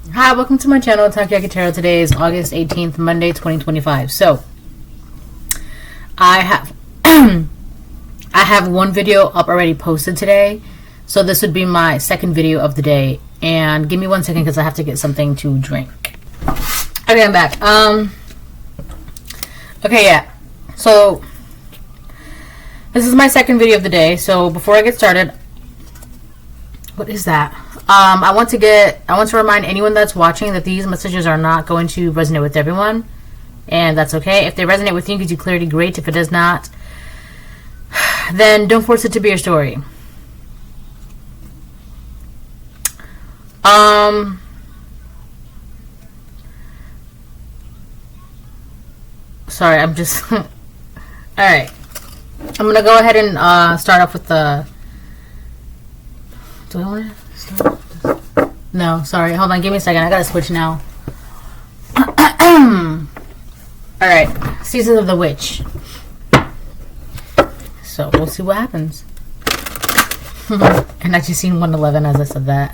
Hi, welcome to my channel, Takoyaki Tarot. Today is August 18th, Monday, 2025. So, I have I have one video up already posted today. So this would be my second video of the day. And give me 1 second because I have to get something to drink. Okay, I'm back. Okay, yeah. So, this is my second video of the day. So before I get started, what is that? I want to remind anyone that's watching that these messages are not going to resonate with everyone, and that's okay. If they resonate with you, gives you clarity, great. If it does not, then don't force it to be your story. Sorry, I'm just all right. I'm gonna go ahead and start off with the. Do I want to start? No, sorry. Hold on. Give me a second. I gotta switch now. Alright. Seasons of the Witch. So, we'll see what happens. And I just seen 111 as I said that.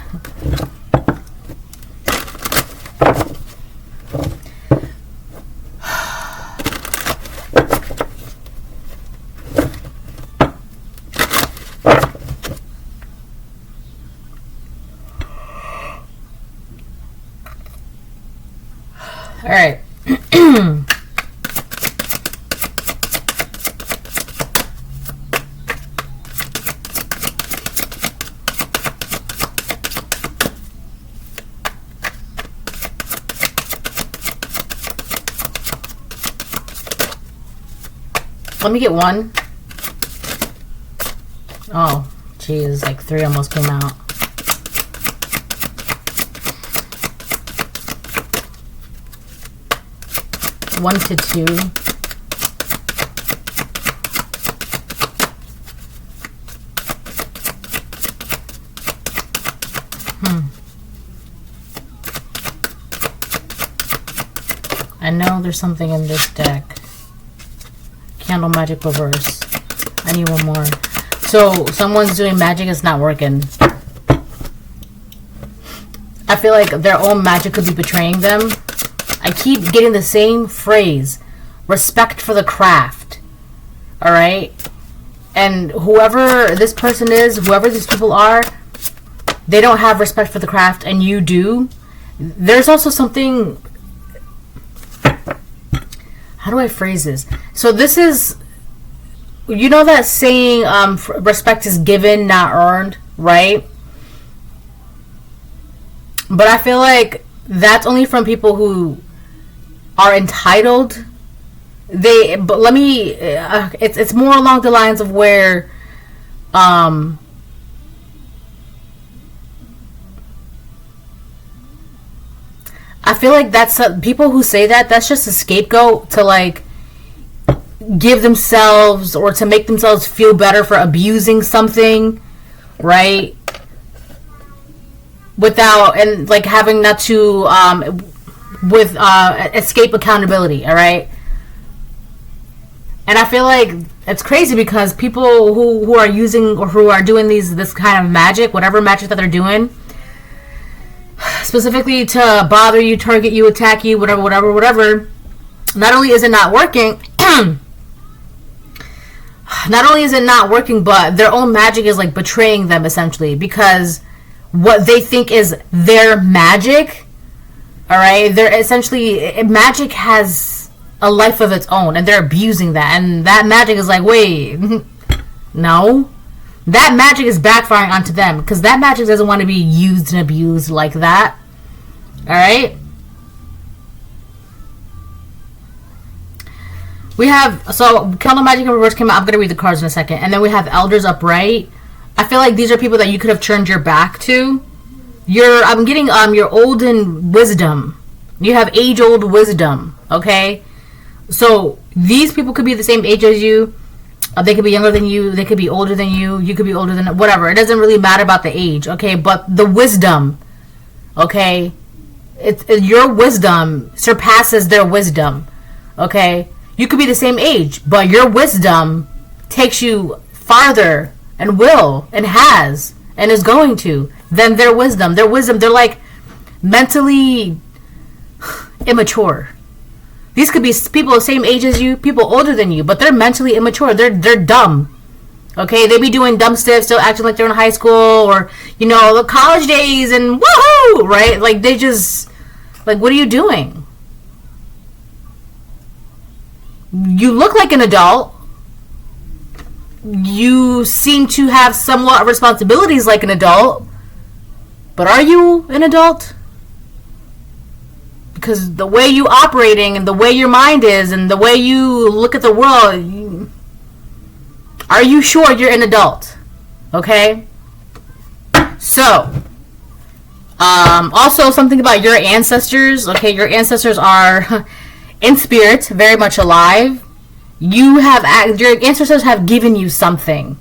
All right. Let me get one. Oh, geez, like 3 almost came out. One to 2. I know there's something in this deck. Candle magic reverse. I need one more. So someone's doing magic, it's not working. I feel like their own magic could be betraying them. I keep getting the same phrase. Respect for the craft. Alright? And whoever this person is, whoever these people are, they don't have respect for the craft and you do. There's also something... How do I phrase this? So this is... You know that saying, respect is given, not earned, right? But I feel like that's only from people who are entitled. But let me it's more along the lines of where I feel like that's people who say that's just a scapegoat to like give themselves or to make themselves feel better for abusing something, right? Without and like having not to escape accountability, all right? And I feel like it's crazy because people who are using or who are doing this kind of magic, whatever magic that they're doing, specifically to bother you, target you, attack you, whatever, not only is it not working, but their own magic is like betraying them essentially, because what they think is their magic, all right, they're essentially, magic has a life of its own and they're abusing that, and that magic is like, wait, no, that magic is backfiring onto them because that magic doesn't want to be used and abused like that. All right, we have, so Candle Magic in Reverse came out. I'm going to read the cards in a second. And then we have Elders Upright. I feel like these are people that you could have turned your back to. I'm getting your olden wisdom. You have age-old wisdom, okay? So these people could be the same age as you. They could be younger than you. They could be older than you. You could be older than whatever. It doesn't really matter about the age, okay? But the wisdom, okay? Your wisdom surpasses their wisdom, okay? You could be the same age, but your wisdom takes you farther and will and has and is going to than their wisdom. Their wisdom, they're like mentally immature. These could be people the same age as you, people older than you, but they're mentally immature. They're dumb. Okay, they be doing dumb stuff, still acting like they're in high school, or, you know, the college days, and woohoo, right? Like, they just, like, what are you doing? You look like an adult. You seem to have somewhat responsibilities like an adult, but are you an adult? Because the way you operating, and the way your mind is, and the way you look at the world, are you sure you're an adult? Okay? So, also something about your ancestors. Okay, your ancestors are in spirit, very much alive. Your ancestors have given you something.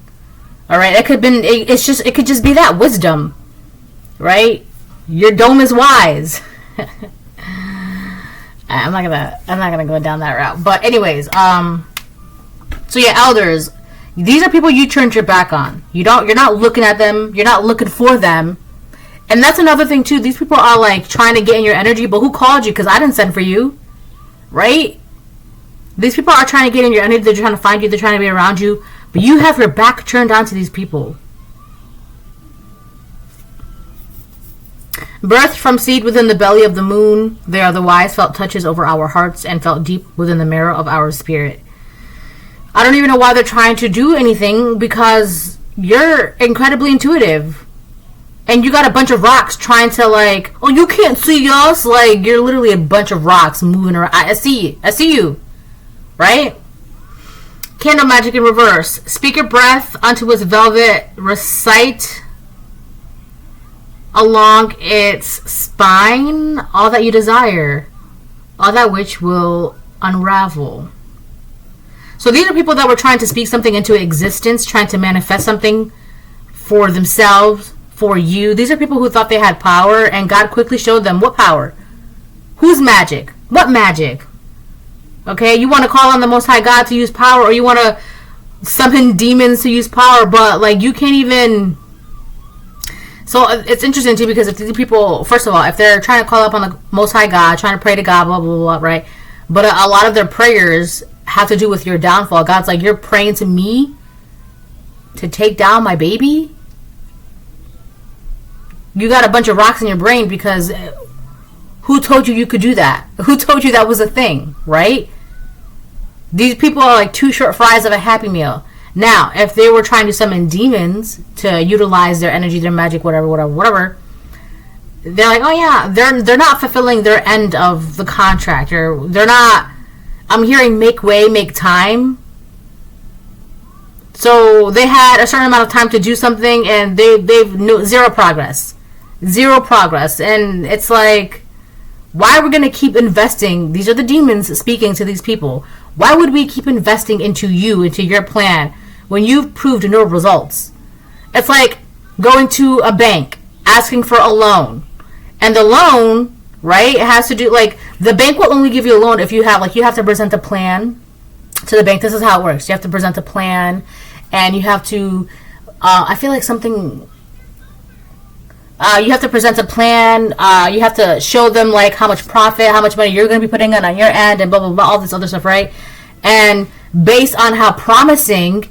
All right, it could just be that wisdom, right? Your dome is wise. I'm not gonna go down that route. But anyways, so yeah, elders. These are people you turned your back on. You're not looking at them. You're not looking for them. And that's another thing too. These people are like trying to get in your energy, but who called you? Because I didn't send for you, right? These people are trying to get in your energy. They're trying to find you. They're trying to be around you, but you have your back turned onto these people. Birthed from seed within the belly of the moon, they are the wise, felt touches over our hearts, and felt deep within the marrow of our spirit. I don't even know why they're trying to do anything, because you're incredibly intuitive. And you got a bunch of rocks trying to, like, oh, you can't see us. Like, you're literally a bunch of rocks moving around. I see you. Right? Candle magic in reverse. Speak your breath onto its velvet. Recite along its spine all that you desire. All that which will unravel. So these are people that were trying to speak something into existence, trying to manifest something for themselves, for you. These are people who thought they had power, and God quickly showed them what power. Whose magic? What magic? Okay, you want to call on the Most High God to use power, or you want to summon demons to use power, but like you can't even. So it's interesting too, because if these people, first of all, if they're trying to call up on the Most High God, trying to pray to God, blah blah blah, right? But a lot of their prayers have to do with your downfall. God's like, you're praying to me to take down my baby? You got a bunch of rocks in your brain, because who told you could do that? Who told you that was a thing, right? These people are like two short fries of a Happy Meal. Now, if they were trying to summon demons to utilize their energy, their magic, whatever, they're like, oh yeah, they're not fulfilling their end of the contract, or they're not. I'm hearing make way, make time. So they had a certain amount of time to do something, and they've zero progress. And it's like, why are we going to keep investing? These are the demons speaking to these people. Why would we keep investing into you, into your plan, when you've proved no results? It's like going to a bank, asking for a loan. And the loan, right, it has to do, like, the bank will only give you a loan if you have to present a plan to the bank. This is how it works. You have to present a plan, and you have to, I feel like something, you have to present a plan, you have to show them, like, how much profit, how much money you're going to be putting on your end, and blah, blah, blah, all this other stuff, right? And based on how promising,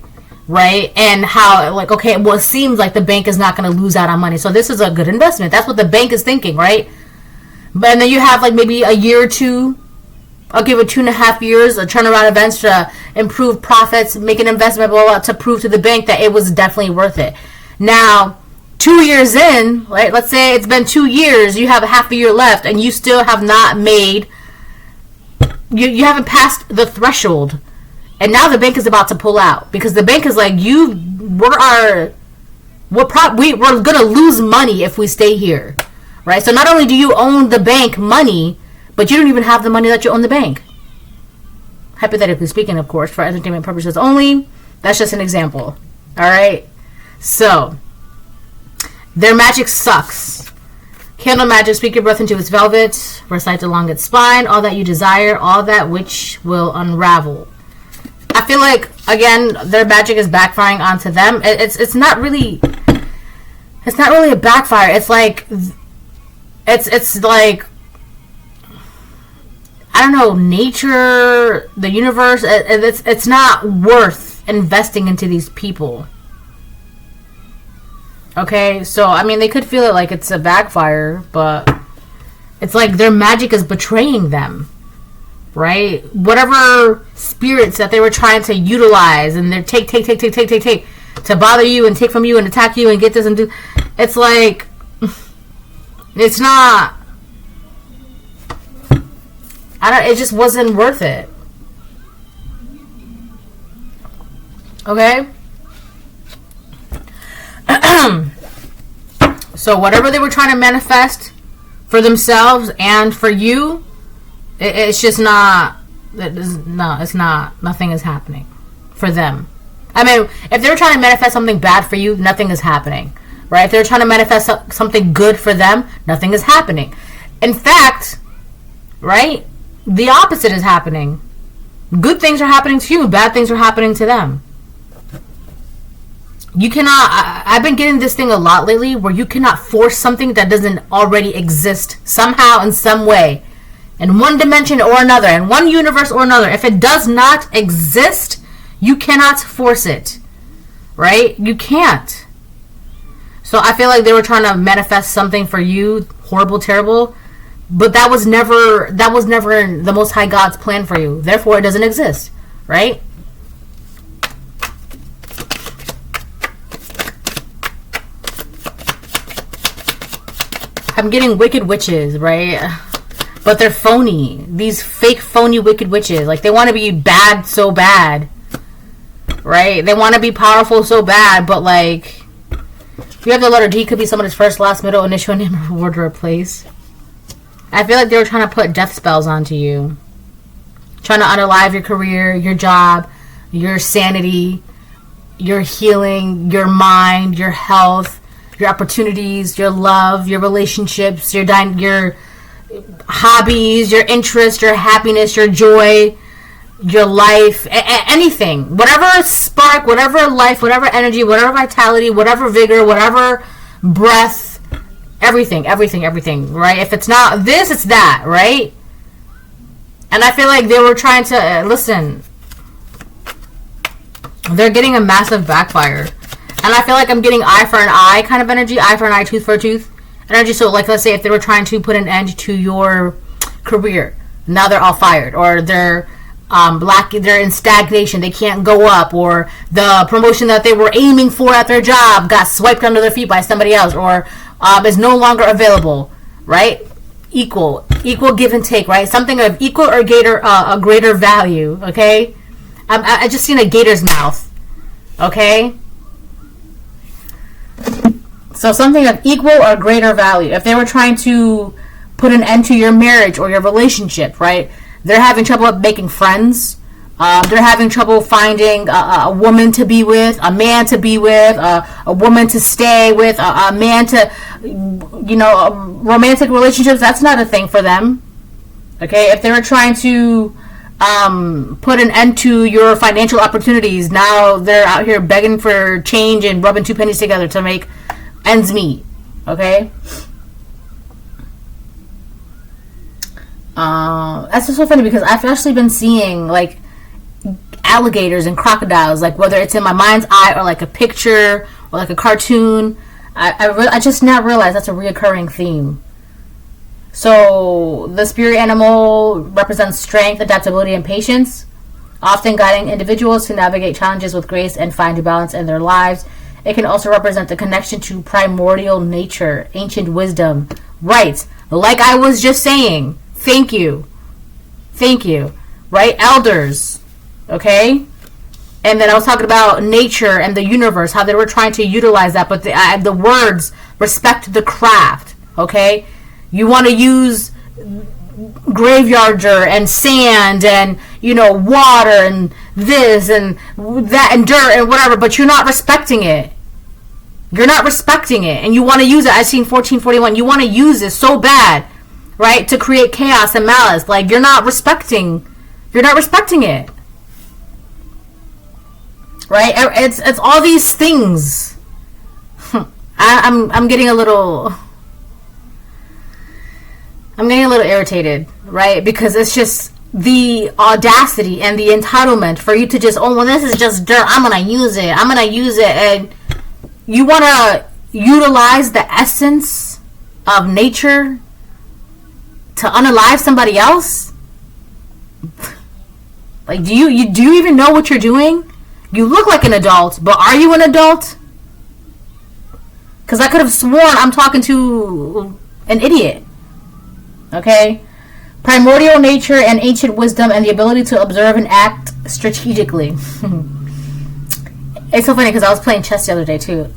right, and how, like, okay, well, it seems like the bank is not going to lose out on money, so this is a good investment. That's what the bank is thinking, right? But and then you have, like, maybe a year or two, I'll give it 2.5 years, a turnaround events to improve profits, make an investment, blah, blah, blah, to prove to the bank that it was definitely worth it. Now, 2 years in, right, let's say it's been 2 years, you have a half a year left, and you still have not made, you haven't passed the threshold. And now the bank is about to pull out, because the bank is like, we're going to lose money if we stay here, right? So not only do you own the bank money, but you don't even have the money that you own the bank. Hypothetically speaking, of course, for entertainment purposes only. That's just an example. All right? So, their magic sucks. Candle magic, speak your breath into its velvet, recite along its spine, all that you desire, all that which will unravel. I feel like, again, their magic is backfiring onto them. It's not really a backfire. It's like it's like, I don't know, nature, the universe, it's not worth investing into these people. Okay, so I mean, they could feel it like it's a backfire, but it's like their magic is betraying them, right? Whatever spirits that they were trying to utilize and they're take to bother you and take from you and attack you and get this and do, it's like, it's not, it just wasn't worth it. Okay? So whatever they were trying to manifest for themselves and for you, it's just not, it's not, nothing is happening for them. I mean, if they were trying to manifest something bad for you, nothing is happening, right? If they're trying to manifest something good for them, nothing is happening. In fact, right, the opposite is happening. Good things are happening to you, bad things are happening to them. You cannot, I've been getting this thing a lot lately, where you cannot force something that doesn't already exist somehow, in some way, in one dimension or another, in one universe or another. If it does not exist, you cannot force it, right? You can't. So I feel like they were trying to manifest something for you, horrible, terrible, but that was never the Most High God's plan for you. Therefore, it doesn't exist, right? I'm getting wicked witches, right? But they're phony. These fake, phony, wicked witches. Like, they want to be bad so bad, right? They want to be powerful so bad, but, like, if you have the letter D, could be someone's first, last, middle, initial, name, reward, or place. I feel like they were trying to put death spells onto you. Trying to unalive your career, your job, your sanity, your healing, your mind, your health, your opportunities, your love, your relationships, your hobbies, your interest, your happiness, your joy, your life, anything. Whatever spark, whatever life, whatever energy, whatever vitality, whatever vigor, whatever breath, everything, right? If it's not this, it's that, right? And I feel like they were trying to, listen, they're getting a massive backfire. And I feel like I'm getting eye for an eye kind of energy, eye for an eye, tooth for a tooth energy. So, like, let's say if they were trying to put an end to your career, now they're all fired, or they're they're in stagnation, they can't go up, or the promotion that they were aiming for at their job got swiped under their feet by somebody else, or is no longer available, right? Equal give and take, right? Something of equal or greater value, okay? I just seen a gator's mouth, okay? So something of equal or greater value. If they were trying to put an end to your marriage or your relationship, right? They're having trouble making friends. They're having trouble finding a woman to be with, a man to be with, a woman to stay with, a man to, romantic relationships. That's not a thing for them. Okay? If they were trying to put an end to your financial opportunities, now they're out here begging for change and rubbing two pennies together to make ends meet. Okay? That's just so funny because I've actually been seeing, like, alligators and crocodiles, like, whether it's in my mind's eye or like a picture or like a cartoon. I just now realized that's a reoccurring theme. So the spirit animal represents strength, adaptability, and patience, often guiding individuals to navigate challenges with grace and find a balance in their lives. It can also represent the connection to primordial nature, ancient wisdom. Right, like I was just saying. Thank you. Right, elders. Okay? And then I was talking about nature and the universe, how they were trying to utilize that, but the words respect the craft. Okay? You want to use graveyard dirt and sand and, water and this and that and dirt and whatever, but you're not respecting it. You're not respecting it. And you want to use it. I've seen 1441. You want to use it so bad, right, to create chaos and malice. Like, you're not respecting it. Right? It's all these things. I'm getting a little... little irritated, right? Because it's just the audacity and the entitlement for you to just, oh, well, this is just dirt. I'm going to use it. And you want to utilize the essence of nature to unalive somebody else? Like, do you even know what you're doing? You look like an adult, but are you an adult? Because I could have sworn I'm talking to an idiot. Okay? Primordial nature and ancient wisdom and the ability to observe and act strategically. It's so funny because I was playing chess the other day too.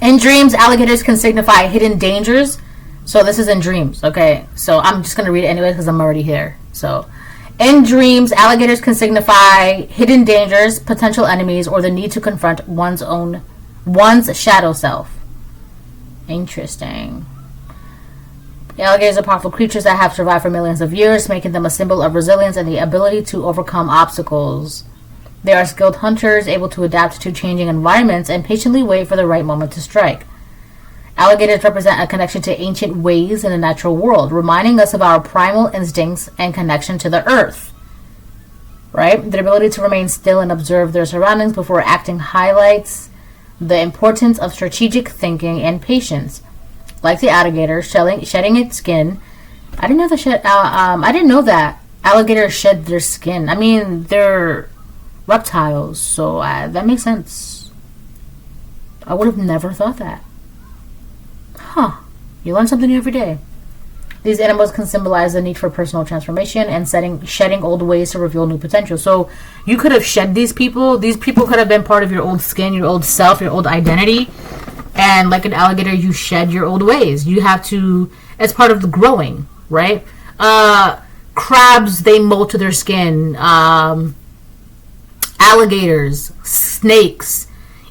In dreams, alligators can signify hidden dangers. So this is in dreams, okay? So I'm just going to read it anyway because I'm already here. So, in dreams, alligators can signify hidden dangers, potential enemies, or the need to confront one's shadow self. Interesting. Alligators are powerful creatures that have survived for millions of years, making them a symbol of resilience and the ability to overcome obstacles. They are skilled hunters, able to adapt to changing environments and patiently wait for the right moment to strike. Alligators represent a connection to ancient ways in the natural world, reminding us of our primal instincts and connection to the earth. Right? Their ability to remain still and observe their surroundings before acting highlights the importance of strategic thinking and patience. Like the alligator shedding its skin. I didn't know that alligators shed their skin. I mean, they're reptiles, so that makes sense. I would have never thought that. Huh. You learn something new every day. These animals can symbolize the need for personal transformation and shedding old ways to reveal new potential. So you could have shed these people. These people could have been part of your old skin, your old self, your old identity. And like an alligator, you shed your old ways. You have to, as part of the growing, right? Crabs, they mold to their skin. Alligators, snakes,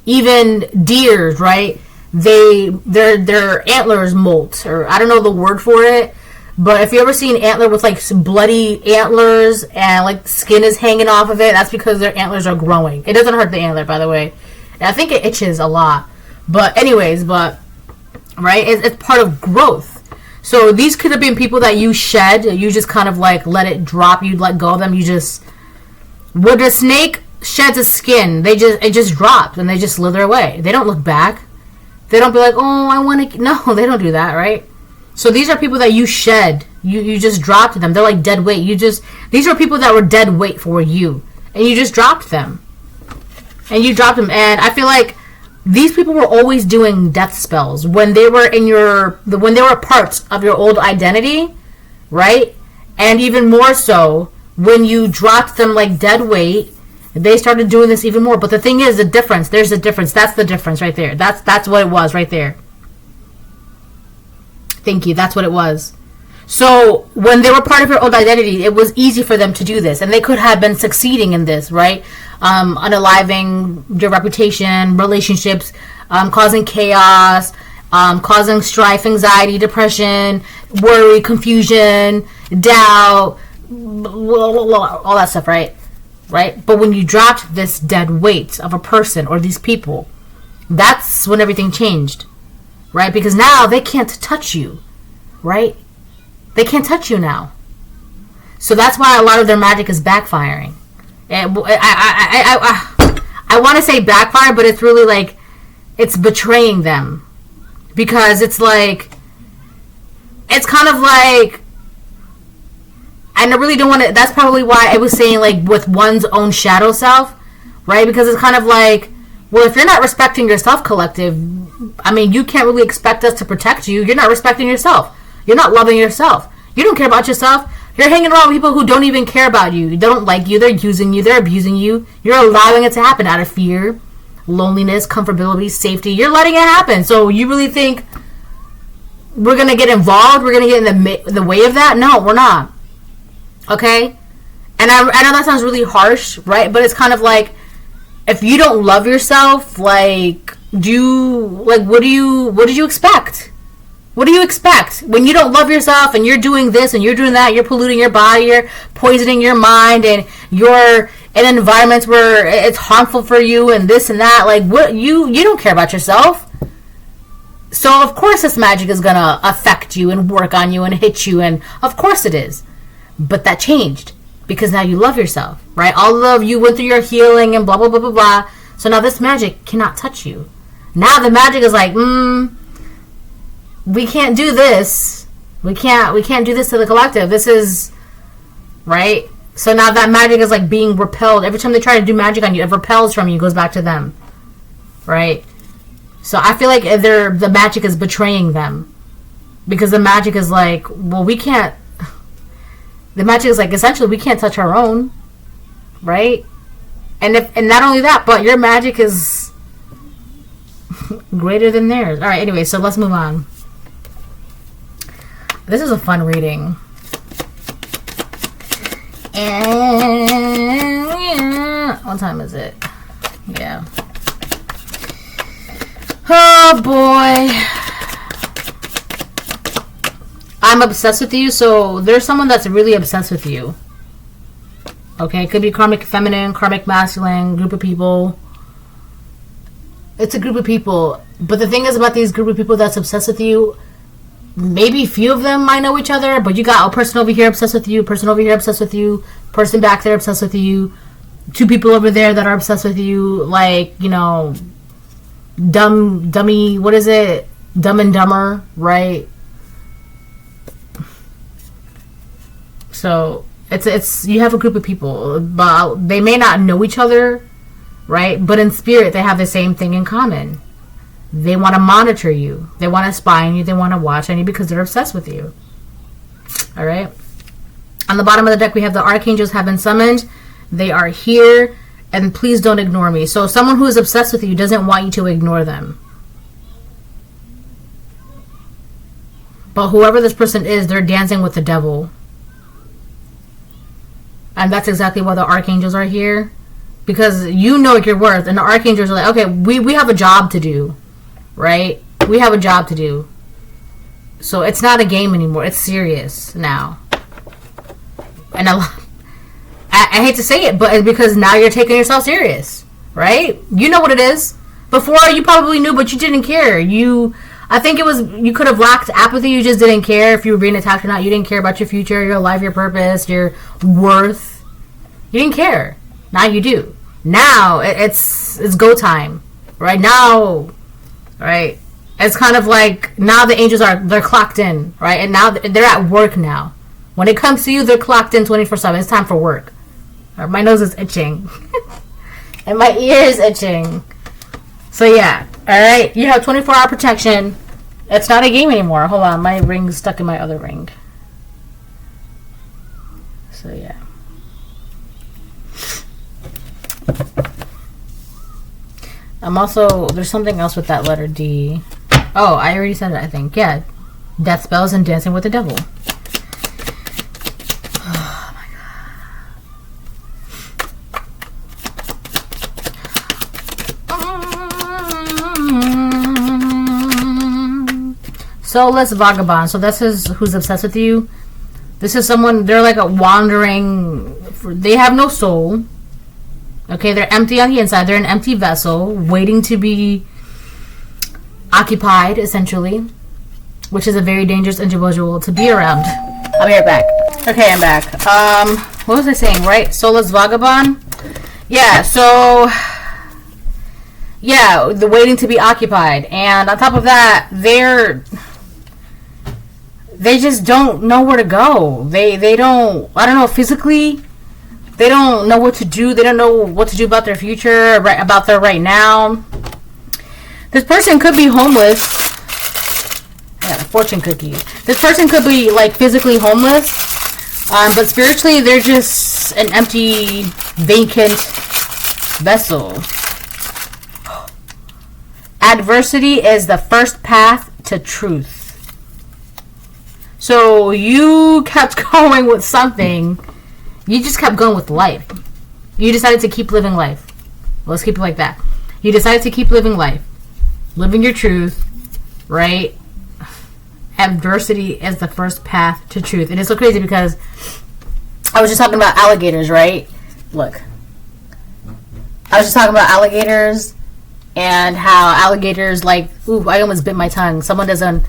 even deer, right? Their antlers molt, or I don't know the word for it, but if you ever see an antler with like some bloody antlers and like skin is hanging off of it, that's because their antlers are growing. It doesn't hurt the antler, by the way. And I think it itches a lot. But anyways, right, it's part of growth. So these could have been people that you shed, you just kind of like let it drop, you let go of them, when a snake sheds its skin, it just drops and they just slither away. They don't look back. They don't be like, oh, I want to... No, they don't do that, right? So these are people that you shed. You just dropped them. They're like dead weight. These are people that were dead weight for you. And you just dropped them. And you dropped them. And I feel like these people were always doing death spells when they were when they were parts of your old identity, right? And even more so, when you dropped them like dead weight, they started doing this even more. But the thing is, the difference. There's a difference. That's the difference right there. That's what it was right there. Thank you. That's what it was. So when they were part of your old identity, it was easy for them to do this. And they could have been succeeding in this, right? Unaliving your reputation, relationships, causing chaos, causing strife, anxiety, depression, worry, confusion, doubt, all that stuff, right? Right? But when you dropped this dead weight of a person or these people, that's when everything changed, right? Because now they can't touch you, right? They can't touch you now. So that's why a lot of their magic is backfiring. And I want to say backfire, but it's really like it's betraying them. Because it's like, it's kind of like, and I really don't want to, that's probably why I was saying like with one's own shadow self, right? Because it's kind of like, well, if you're not respecting yourself, collective, I mean, you can't really expect us to protect you. You're not respecting yourself. You're not loving yourself. You don't care about yourself. You're hanging around with people who don't even care about you. They don't like you. They're using you. They're abusing you. You're allowing it to happen out of fear, loneliness, comfortability, safety. You're letting it happen. So you really think we're going to get involved? We're going to get in the way of that? No, we're not. Okay? And I know that sounds really harsh, right? But it's kind of like, if you don't love yourself, like, what did you expect? What do you expect? When you don't love yourself and you're doing this and you're doing that, you're polluting your body, you're poisoning your mind, and you're in environments where it's harmful for you and this and that, like, what, you don't care about yourself. So of course this magic is gonna affect you and work on you and hit you, and of course it is. But that changed because now you love yourself, right? All of you went through your healing and blah blah blah blah blah. So now this magic cannot touch you. Now the magic is like, we can't do this. We can't do this to the collective. This is right. So now that magic is like being repelled. Every time they try to do magic on you, it repels from you, goes back to them, right? So I feel like the magic is betraying them because the magic is like, well, we can't. The magic is like, essentially, we can't touch our own, right? And not only that, but your magic is greater than theirs. All right. Anyway, so let's move on. This is a fun reading. And what time is it? Yeah. Oh boy. I'm obsessed with you, so there's someone that's really obsessed with you. Okay, it could be karmic feminine, karmic masculine, group of people. It's a group of people. But the thing is about these group of people that's obsessed with you, maybe a few of them might know each other, but you got a person over here obsessed with you, person over here obsessed with you, person back there obsessed with you, two people over there that are obsessed with you, like, you know, dummy, what is it? Dumb and Dumber, right? So it's you have a group of people, but they may not know each other, right? But in spirit, they have the same thing in common. They want to monitor you. They want to spy on you. They want to watch on you because they're obsessed with you. All right. On the bottom of the deck, we have the archangels have been summoned. They are here, and please don't ignore me. So someone who is obsessed with you doesn't want you to ignore them. But whoever this person is, they're dancing with the devil. And that's exactly why the archangels are here. Because you know your worth. And the archangels are like, okay, we have a job to do. Right? We have a job to do. So it's not a game anymore. It's serious now. And I hate to say it, but it's because now you're taking yourself serious. Right? You know what it is. Before, you probably knew, but you didn't care. I think it was, you could have lacked apathy. You just didn't care if you were being attacked or not. You didn't care about your future, your life, your purpose, your worth. You didn't care. Now you do. Now it's go time. Right now, right? It's kind of like now the angels they're clocked in, right? And now they're at work now. When it comes to you, they're clocked in 24/7. It's time for work. My nose is itching. And my ear is itching. So yeah, all right. You have 24-hour protection. It's not a game anymore. Hold on, my ring's stuck in my other ring. So yeah. There's something else with that letter D. Oh, I already said it, I think. Yeah. Death spells and dancing with the devil. Oh my god. Soulless vagabond. So this is who's obsessed with you. This is someone, they're like a wandering, they have no soul. Okay, they're empty on the inside. They're an empty vessel waiting to be occupied, essentially, which is a very dangerous individual to be around. I'll be right back. Okay, I'm back. What was I saying, right? Soulless vagabond? Yeah, so, yeah, the waiting to be occupied. And on top of that, they just don't know where to go. They don't, I don't know, physically, they don't know what to do. They don't know what to do about their future, about their right now. This person could be homeless. I got a fortune cookie. This person could be like physically homeless, but spiritually they're just an empty, vacant vessel. Adversity is the first path to truth. So you kept going with something. You just kept going with life. You decided to keep living life. Let's keep it like that. You decided to keep living life. Living your truth, right? Adversity is the first path to truth. And it's so crazy because I was just talking about alligators, right? Look. I was just talking about alligators and how alligators, like, ooh, I almost bit my tongue. Someone does a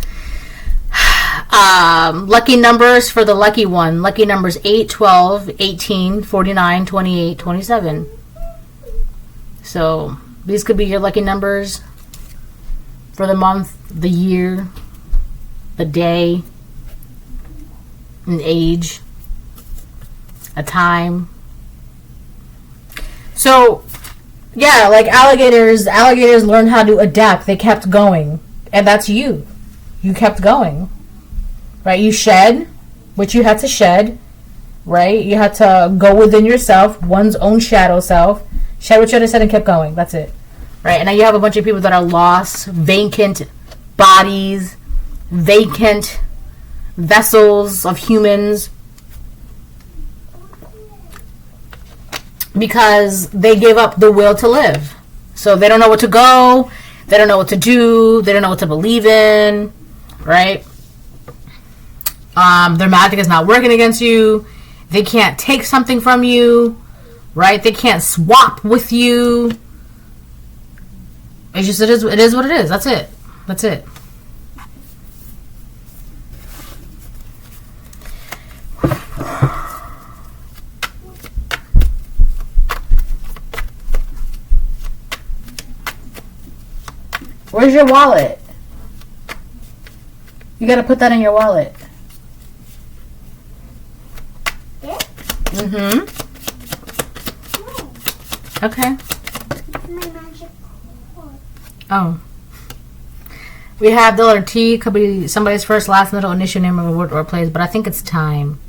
lucky numbers for the lucky one. Lucky numbers 8, 12, 18, 49, 28, 27. So these could be your lucky numbers for the month, the year, the day, an age, a time. So yeah, like alligators learned how to adapt. They kept going. And that's you. You kept going. Right? You shed what you had to shed. Right? You had to go within yourself, one's own shadow self. Shed what you had to shed and kept going. That's it. Right? And now you have a bunch of people that are lost, vacant bodies, vacant vessels of humans, because they gave up the will to live. So they don't know what to go, they don't know what to do, they don't know what to believe in, right? Their magic is not working against you. They can't take something from you, right? They can't swap with you. It's just, it is what it is. That's it. That's it. Where's your wallet? You gotta put that in your wallet. Yeah? Mm-hmm. No. Okay. My magic cord. Oh. We have the letter T. Could be somebody's first, last, middle, initial name of a word or place, but I think it's time.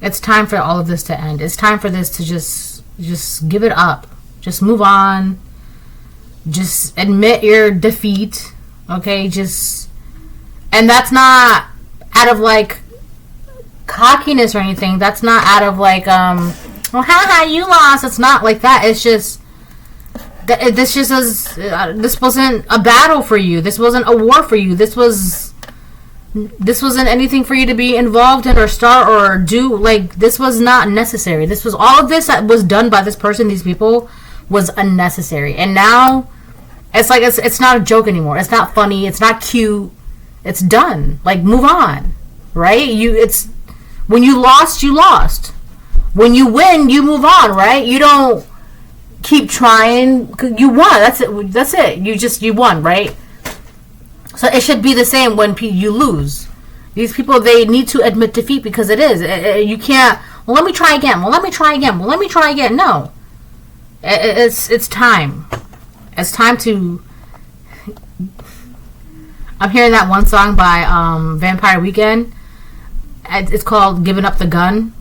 It's time for all of this to end. It's time for this to just give it up. Just move on. Just admit your defeat, okay? And that's not out of like cockiness or anything. That's not out of like, well, haha, you lost. It's not like that. It's just this wasn't a battle for you. This wasn't a war for you. This wasn't anything for you to be involved in or start or do. Like, this was not necessary. This was all of this that was done by this person, these people, was unnecessary. And now it's like it's not a joke anymore. It's not funny. It's not cute. It's done. Like, move on, right? When you lost, you lost. When you win, you move on, right? You don't keep trying. You won. That's it. That's it. You won, right? So it should be the same when you lose. These people, they need to admit defeat, because it is. You can't. Well, let me try again. Well, let me try again. Well, let me try again. No. It's time. It's time to. I'm hearing that one song by Vampire Weekend. It's called "Giving Up the Gun."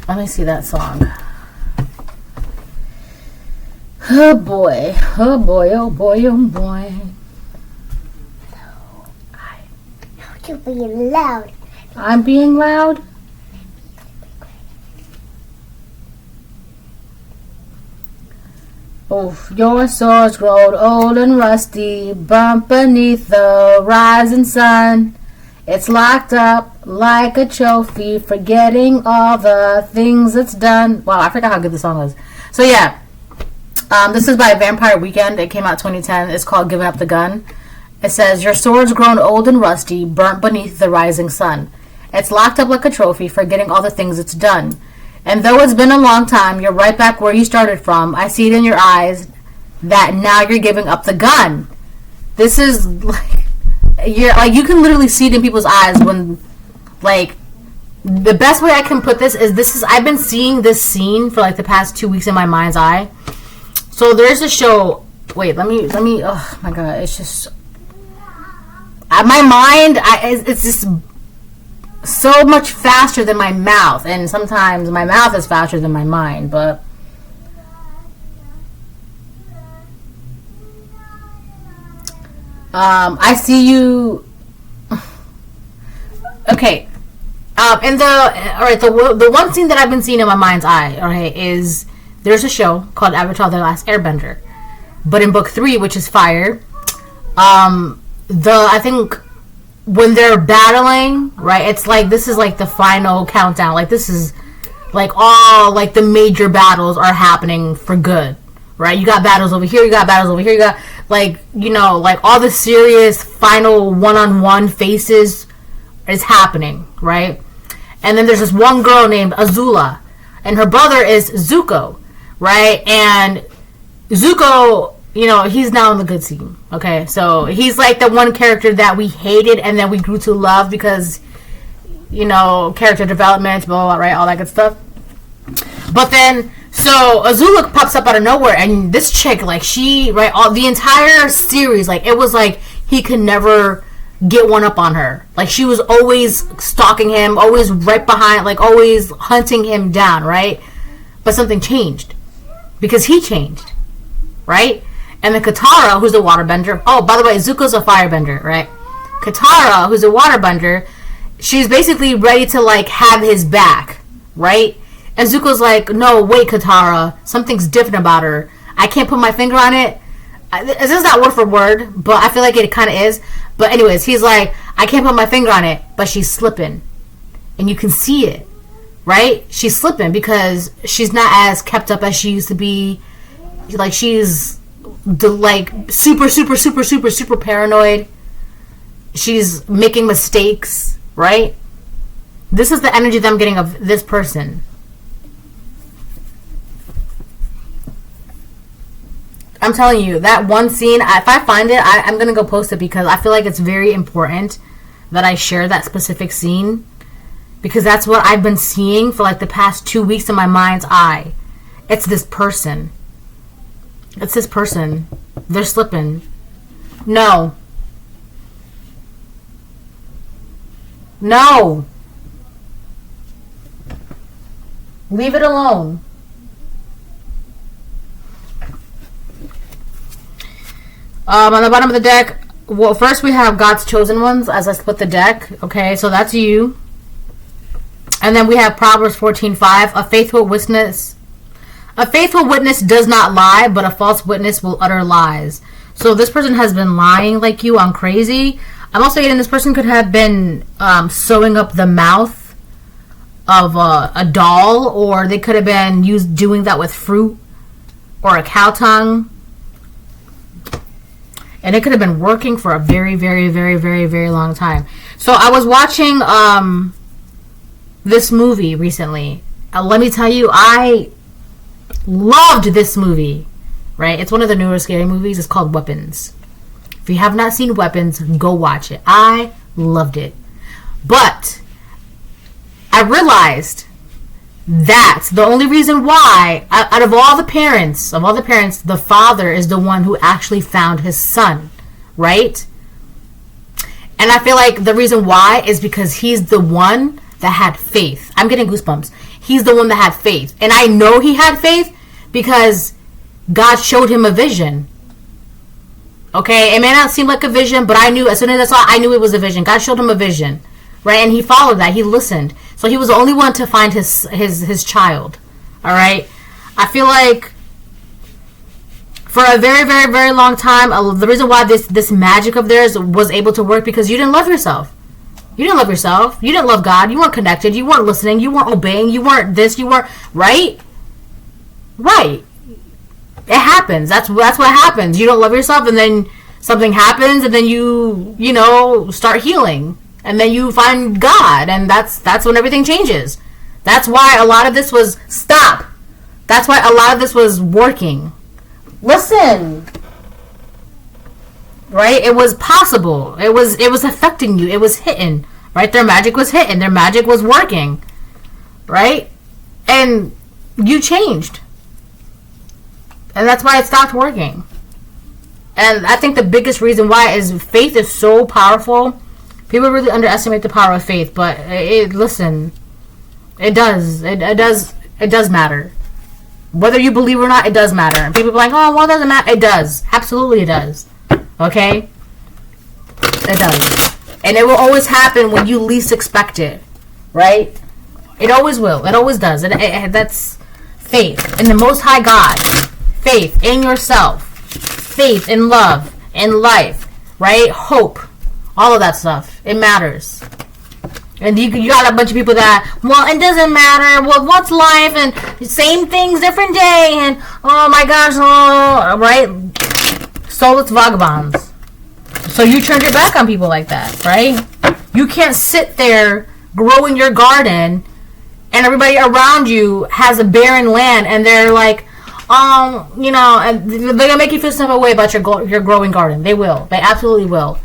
Let me see that song. Oh boy! Oh boy! Oh boy! Oh boy! You're being loud. I'm being loud. Oof, your swords grown old and rusty, burnt beneath the rising sun. It's locked up like a trophy, forgetting all the things it's done. Wow, I forgot how good the song was. So yeah, this is by Vampire Weekend. It came out 2010. It's called "Giving Up the Gun." It says, your sword's grown old and rusty, burnt beneath the rising sun. It's locked up like a trophy, forgetting all the things it's done. And though it's been a long time, you're right back where you started from. I see it in your eyes that now you're giving up the gun. This is like, you can literally see it in people's eyes when, like, the best way I can put this is I've been seeing this scene for like the past 2 weeks in my mind's eye. So there's a show. Wait, let me. Oh my god, it's just my mind. It's just so much faster than my mouth, and sometimes my mouth is faster than my mind, but I see you. Okay. And the one scene that I've been seeing in my mind's eye, okay, is there's a show called Avatar: The Last Airbender, but in book 3, which is Fire, I think when they're battling, right, it's like this is like the final countdown. Like, this is like all like the major battles are happening for good, right? You got battles over here, you got battles over here, you got like, you know, like all the serious final one-on-one faces is happening, right? And then there's this one girl named Azula, and her brother is Zuko, right? And Zuko, you know, he's now in the good team, okay? So he's like the one character that we hated and then we grew to love because, you know, character development, blah, blah, blah, right? All that good stuff. But then, so Azula pops up out of nowhere, and this chick, like, she, right, all the entire series, like, it was like he could never get one up on her. Like, she was always stalking him, always right behind, like, always hunting him down, right? But something changed because he changed, right? And then Katara, who's a waterbender. Oh, by the way, Zuko's a firebender, right? Katara, who's a waterbender, she's basically ready to, like, have his back, right? And Zuko's like, no, wait, Katara, something's different about her. I can't put my finger on it. This is not word for word, but I feel like it kind of is. But anyways, he's like, I can't put my finger on it, but she's slipping. And you can see it, right? She's slipping because she's not as kept up as she used to be. Like, she's like super paranoid. She's making mistakes, right? This is the energy that I'm getting of this person. I'm telling you, that one scene, if I find it, I'm going to go post it because I feel like it's very important that I share that specific scene because that's what I've been seeing for like the past 2 weeks in my mind's eye. It's this person. It's this person. They're slipping. No. No. Leave it alone. On the bottom of the deck, well, first we have God's chosen ones as I split the deck. Okay, so that's you. And then we have Proverbs 14:5. A faithful witness does not lie, but a false witness will utter lies. So this person has been lying like you on crazy. I'm also getting this person could have been sewing up the mouth of a doll, or they could have been doing that with fruit or a cow tongue. And it could have been working for a very, very, very, very, very long time. So I was watching this movie recently. Let me tell you, I loved this movie. Right? It's one of the newer scary movies. It's called Weapons. If you have not seen Weapons, go watch it. I loved it. But I realized that the only reason why, out of all the parents, the father is the one who actually found his son, right? And I feel like the reason why is because he's the one that had faith. I'm getting goosebumps. He's the one that had faith. And I know he had faith because God showed him a vision. Okay? It may not seem like a vision, but I knew, as soon as I saw it, I knew it was a vision. God showed him a vision. Right? And he followed that. He listened. So he was the only one to find his child. All right? I feel like for a very, very, very long time, the reason why this magic of theirs was able to work because you didn't love yourself. You didn't love yourself. You didn't love God. You weren't connected. You weren't listening. You weren't obeying. You weren't this. You weren't... Right? Right. It happens. That's what happens. You don't love yourself, and then something happens, and then you start healing. And then you find God, and that's when everything changes. That's why a lot of this was... Stop! That's why a lot of this was working. Listen! Right? It was possible. It was affecting you. It was hitting. Right? Their magic was hitting. Their magic was working. Right? And you changed. And that's why it stopped working. And I think the biggest reason why is faith is so powerful. People really underestimate the power of faith, but listen, it does. It does matter. Whether you believe or not, it does matter. And people are like, oh, well, it doesn't matter. It does. Absolutely it does. Okay? It does. And it will always happen when you least expect it. Right? It always will. It always does. That's faith in the Most High God. Faith in yourself. Faith in love. In life. Right? Hope. All of that stuff. It matters. And you got a bunch of people that, well, it doesn't matter. Well, what's life? And same things, different day. And oh my gosh, oh, right? Soulless vagabonds. So you turned your back on people like that, right? You can't sit there growing your garden and everybody around you has a barren land and they're like, you know, and they're gonna make you feel some way about your growing garden. They will. They absolutely will.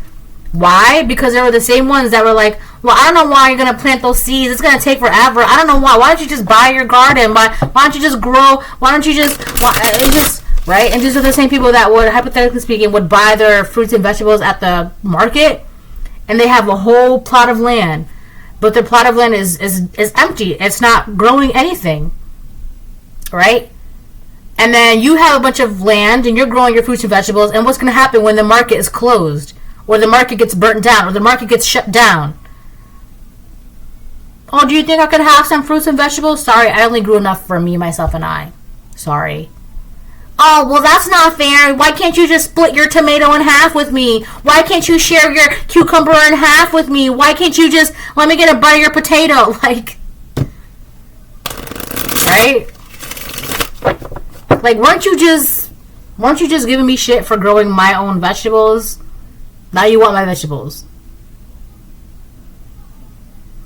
Why? Because they were the same ones that were like, well, I don't know why you're going to plant those seeds. It's going to take forever. I don't know why. Why don't you just buy your garden? Why don't you just grow? Why don't you just, right? And these are the same people that would, hypothetically speaking, would buy their fruits and vegetables at the market, and they have a whole plot of land, but their plot of land is empty. It's not growing anything, right? And then you have a bunch of land, and you're growing your fruits and vegetables, and what's going to happen when the market is closed? Or the market gets burnt down, or the market gets shut down. Oh, do you think I could have some fruits and vegetables? Sorry, I only grew enough for me, myself, and I. Sorry. Oh, well, that's not fair. Why can't you just split your tomato in half with me? Why can't you share your cucumber in half with me? Why can't you just let me get a bite of your potato? Like, right? Like, weren't you just giving me shit for growing my own vegetables? Now you want my vegetables.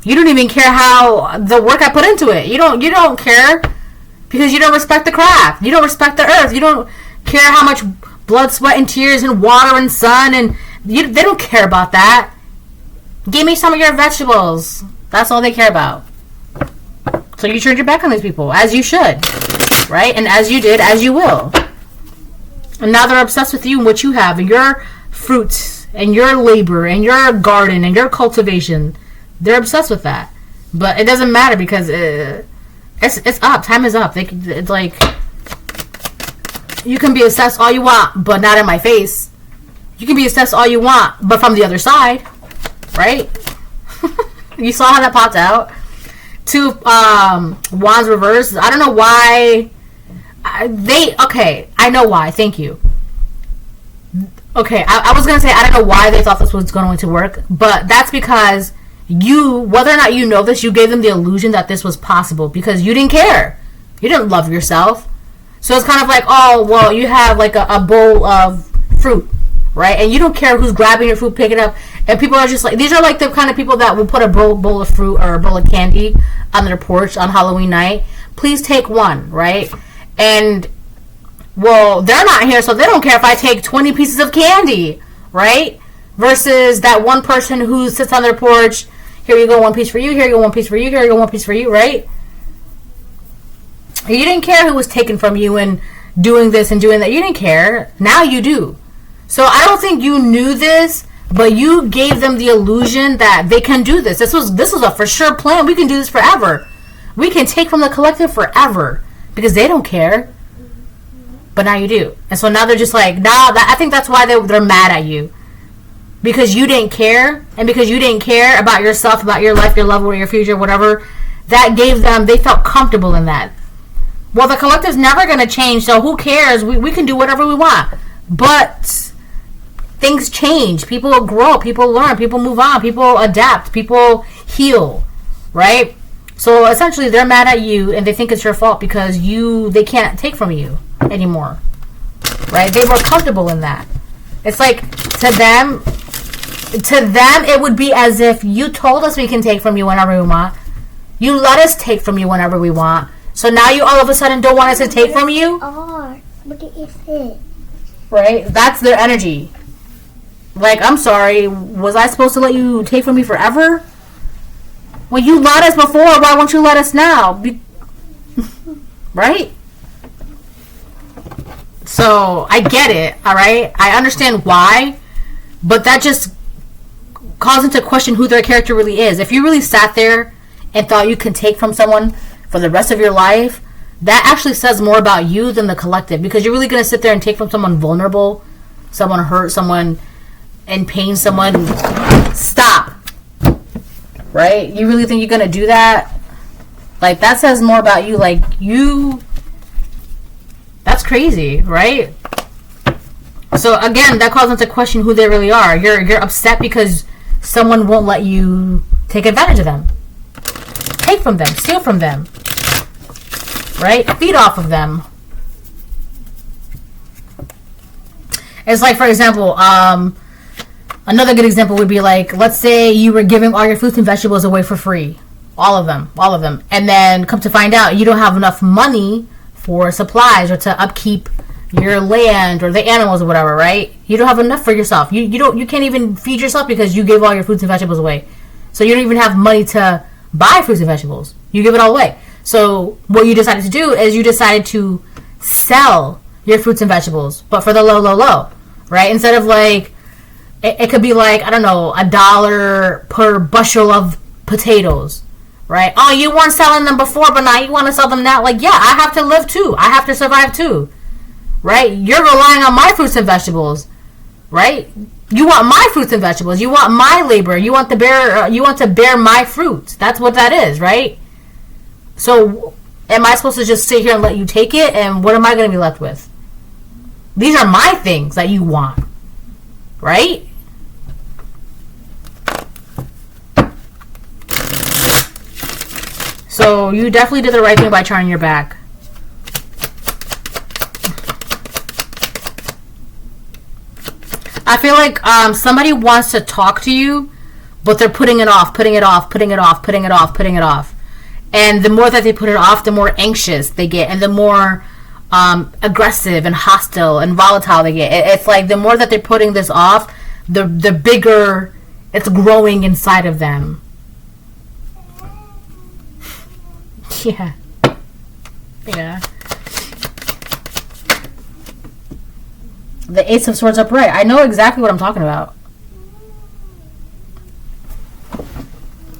You don't even care how the work I put into it. You don't care because you don't respect the craft. You don't respect the earth. You don't care how much blood, sweat, and tears and water and sun and they don't care about that. Give me some of your vegetables. That's all they care about. So you turned your back on these people, as you should, right? And as you did, as you will. And now they're obsessed with you and what you have and your fruits and your labor and your garden and your cultivation. They're obsessed with that, but it doesn't matter because it's up. Time is up. It's like you can be obsessed all you want, but not in my face. You can be obsessed all you want, but from the other side, right? You saw how that popped out. 2 wands reversed. I don't know why. I know why. Thank you. Okay, I was going to say I don't know why they thought this was going to work, but that's because you, whether or not you know this, you gave them the illusion that this was possible because you didn't care. You didn't love yourself. So it's kind of like, oh, well, you have like a bowl of fruit, right? And you don't care who's grabbing your fruit, picking it up. And people are just like, these are like the kind of people that will put a bowl of fruit or a bowl of candy on their porch on Halloween night. Please take one, right? And well, they're not here, so they don't care if I take 20 pieces of candy, right? Versus that one person who sits on their porch, here you go, one piece for you, here you go, one piece for you, here you go, one piece for you, right? You didn't care who was taken from you and doing this and doing that. You didn't care. Now you do. So I don't think you knew this, but you gave them the illusion that they can do this. This was a for sure plan. We can do this forever. We can take from the collective forever because they don't care. But now you do. And so now they're just like, I think that's why they're mad at you. Because you didn't care. And because you didn't care about yourself, about your life, your love, or your future, whatever. That gave them, they felt comfortable in that. Well, the collective's never going to change, so who cares? We can do whatever we want. But things change. People grow. People learn. People move on. People adapt. People heal. Right? So essentially, they're mad at you, and they think it's your fault because they can't take from you anymore, right? They were comfortable in that. It's like to them it would be as if you told us we can take from you whenever we want. You let us take from you whenever we want. So now you all of a sudden don't want us to take from you? What is it? Right? That's their energy. Like, I'm sorry, was I supposed to let you take from me forever? Well, you let us before, why won't you let us now? Right? So, I get it, alright? I understand why, but that just calls into question who their character really is. If you really sat there and thought you could take from someone for the rest of your life, that actually says more about you than the collective, because you're really going to sit there and take from someone vulnerable, someone hurt, someone in pain, someone... Stop. Right? You really think you're going to do that? Like, that says more about you. Like, you... That's crazy, right? So, again, that calls into question who they really are. You're upset because someone won't let you take advantage of them, take from them, steal from them, right? Feed off of them. It's like, for example, another good example would be like, let's say you were giving all your fruits and vegetables away for free. All of them. And then come to find out you don't have enough money for supplies or to upkeep your land or the animals or whatever, right? You don't have enough for yourself. You can't even feed yourself because you gave all your fruits and vegetables away. So you don't even have money to buy fruits and vegetables. You give it all away. So what you decided to do is you decided to sell your fruits and vegetables, but for the low, right? Instead of like, it could be like, I don't know, $1 per bushel of potatoes, right? Oh, you weren't selling them before, but now you want to sell them now. Like, yeah, I have to live too. I have to survive too, right? You're relying on my fruits and vegetables, right? You want my fruits and vegetables. You want my labor. You want to bear my fruits. That's what that is, right? So am I supposed to just sit here and let you take it? And what am I going to be left with? These are my things that you want, right? So you definitely did the right thing by turning your back. I feel like somebody wants to talk to you, but they're putting it off. And the more that they put it off, the more anxious they get, and the more aggressive and hostile and volatile they get. It's like the more that they're putting this off, the bigger it's growing inside of them. Yeah. The Ace of Swords upright. I know exactly what I'm talking about.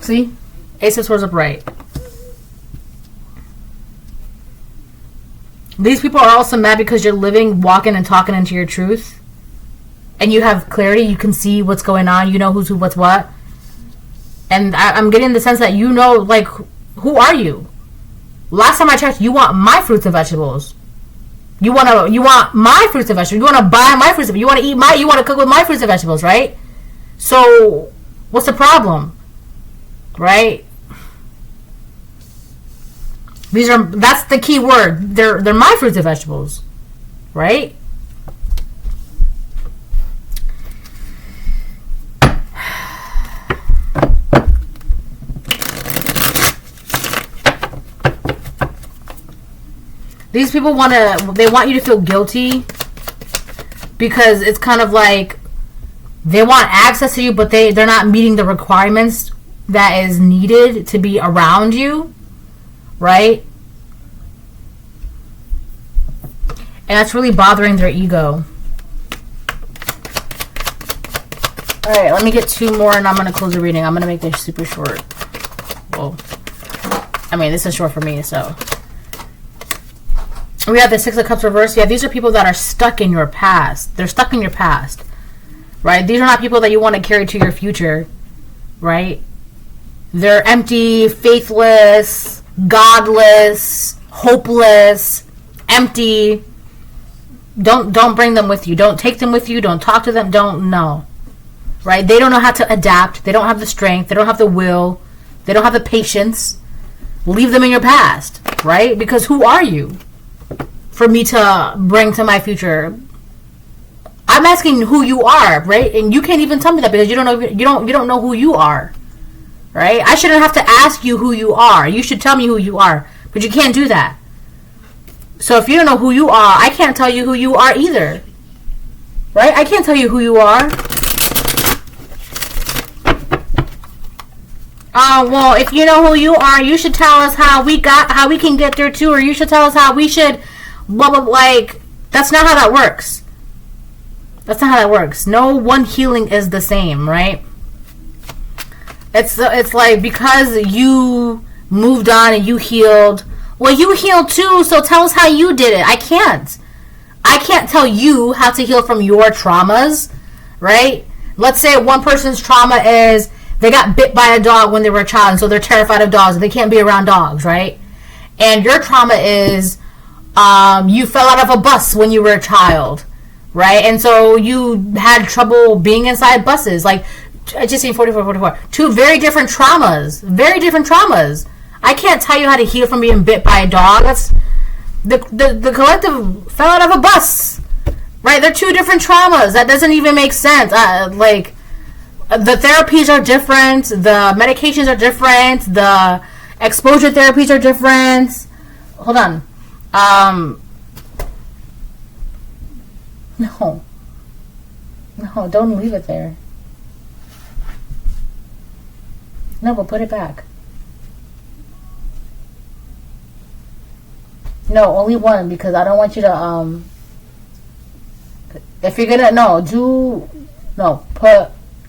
See? Ace of Swords upright. These people are also mad because you're living, walking, and talking into your truth. And you have clarity. You can see what's going on. You know who's who, what's what. And I'm getting the sense that you know, like, who are you? Last time I checked, you want my fruits and vegetables. You want my fruits and vegetables. You want to buy my fruits and vegetables. You want to eat you want to cook with my fruits and vegetables, right? So, what's the problem? Right? That's the key word. They're my fruits and vegetables. Right? These people want you to feel guilty because it's kind of like they want access to you, but they're not meeting the requirements that is needed to be around you, right? And that's really bothering their ego. Alright, let me get 2 more and I'm going to close the reading. I'm going to make this super short. Well, I mean, this is short for me, so... We have the Six of Cups reversed. Yeah, these are people that are stuck in your past. They're stuck in your past, right? These are not people that you want to carry to your future, right? They're empty, faithless, godless, hopeless, empty. Don't bring them with you. Don't take them with you. Don't talk to them. Don't know, right? They don't know how to adapt. They don't have the strength. They don't have the will. They don't have the patience. Leave them in your past, right? Because who are you for me to bring to my future? I'm asking who you are, right? And you can't even tell me that because you don't know who you are, right? I shouldn't have to ask you who you are. You should tell me who you are, but you can't do that. So if you don't know who you are, I can't tell you who you are either, right? I can't tell you who you are. Well, if you know who you are, you should tell us how we can get there too, or you should tell us how we should. Blah, blah, like, that's not how that works. That's not how that works. No one healing is the same, right? It's like because you moved on and you healed. Well, you healed too, so tell us how you did it. I can't tell you how to heal from your traumas, right? Let's say one person's trauma is they got bit by a dog when they were a child, and so they're terrified of dogs and they can't be around dogs, right? And your trauma is you fell out of a bus when you were a child, right? And so you had trouble being inside buses. Like, I just seen 44. Two very different traumas. Very different traumas. I can't tell you how to heal from being bit by a dog. That's the collective fell out of a bus. Right? They're two different traumas. That doesn't even make sense. Like, the therapies are different. The medications are different. The exposure therapies are different. Hold on. No, don't leave it there. No, but put it back. No, only one, because I don't want you to, if you're gonna,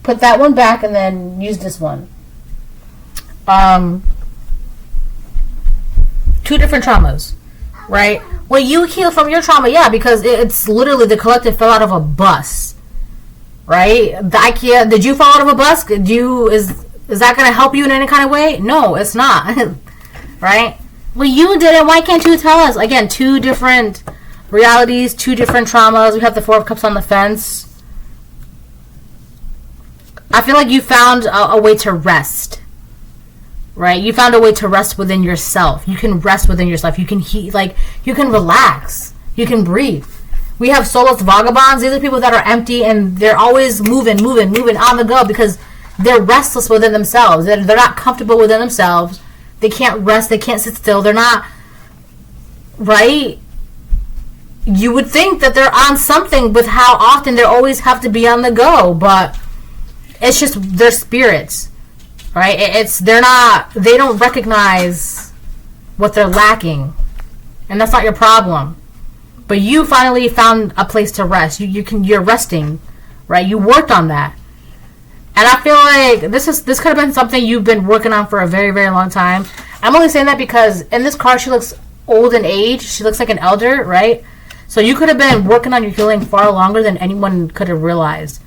put that one back and then use this one. Two different traumas, right? Well, you heal from your trauma, yeah, because it's literally the collective fell out of a bus, right? The IKEA, did you fall out of a bus? Is that going to help you in any kind of way? No, it's not, right? Well, you did it. Why can't you tell us? Again, two different realities, two different traumas. We have the Four of Cups on the fence. I feel like you found a way to rest, right? You found a way to rest within yourself. You can rest within yourself. You can you can relax. You can breathe. We have soulless vagabonds. These are people that are empty and they're always moving on the go because they're restless within themselves. They're not comfortable within themselves. They can't rest. They can't sit still. They're not, right? You would think that they're on something with how often they always have to be on the go, but it's just their spirits, right? They don't recognize what they're lacking, and that's not your problem. But you finally found a place to rest. You're resting, right? You worked on that. And I feel like this could have been something you've been working on for a very, very long time. I'm only saying that because in this card, she looks old in age. She looks like an elder, right? So you could have been working on your healing far longer than anyone could have realized.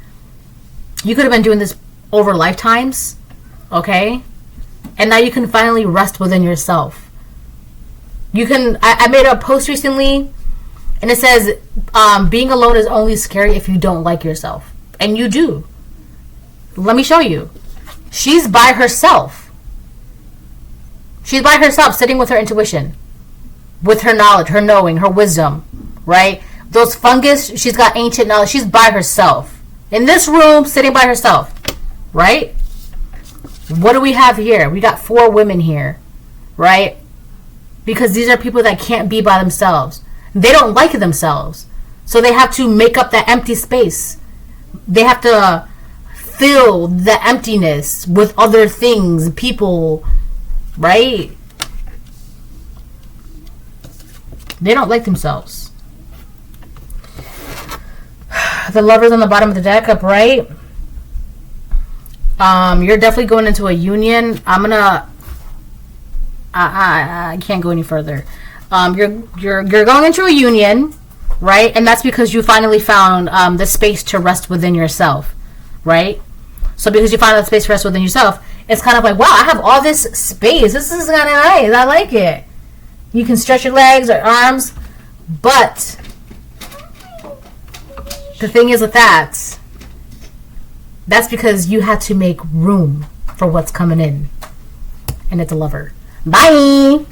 You could have been doing this over lifetimes, okay? And now you can finally rest within yourself. I made a post recently, and it says, being alone is only scary if you don't like yourself. And you do. Let me show you. She's by herself. She's by herself, sitting with her intuition, with her knowledge, her knowing, her wisdom, right? Those fungus, she's got ancient knowledge. She's by herself. In this room, sitting by herself, right? What do we have here? We got 4 women here, right? Because these are people that can't be by themselves. They don't like themselves. So they have to make up that empty space. They have to fill the emptiness with other things, people, right? They don't like themselves. The Lover's on the bottom of the deck, upright. You're definitely going into a union. I can't go any further. You're going into a union, right? And that's because you finally found the space to rest within yourself, right? So because you find that space to rest within yourself, it's kind of like, wow, I have all this space. This is kind of nice. I like it. You can stretch your legs or arms, but the thing is with that's because you had to make room for what's coming in, and it's a lover. Bye.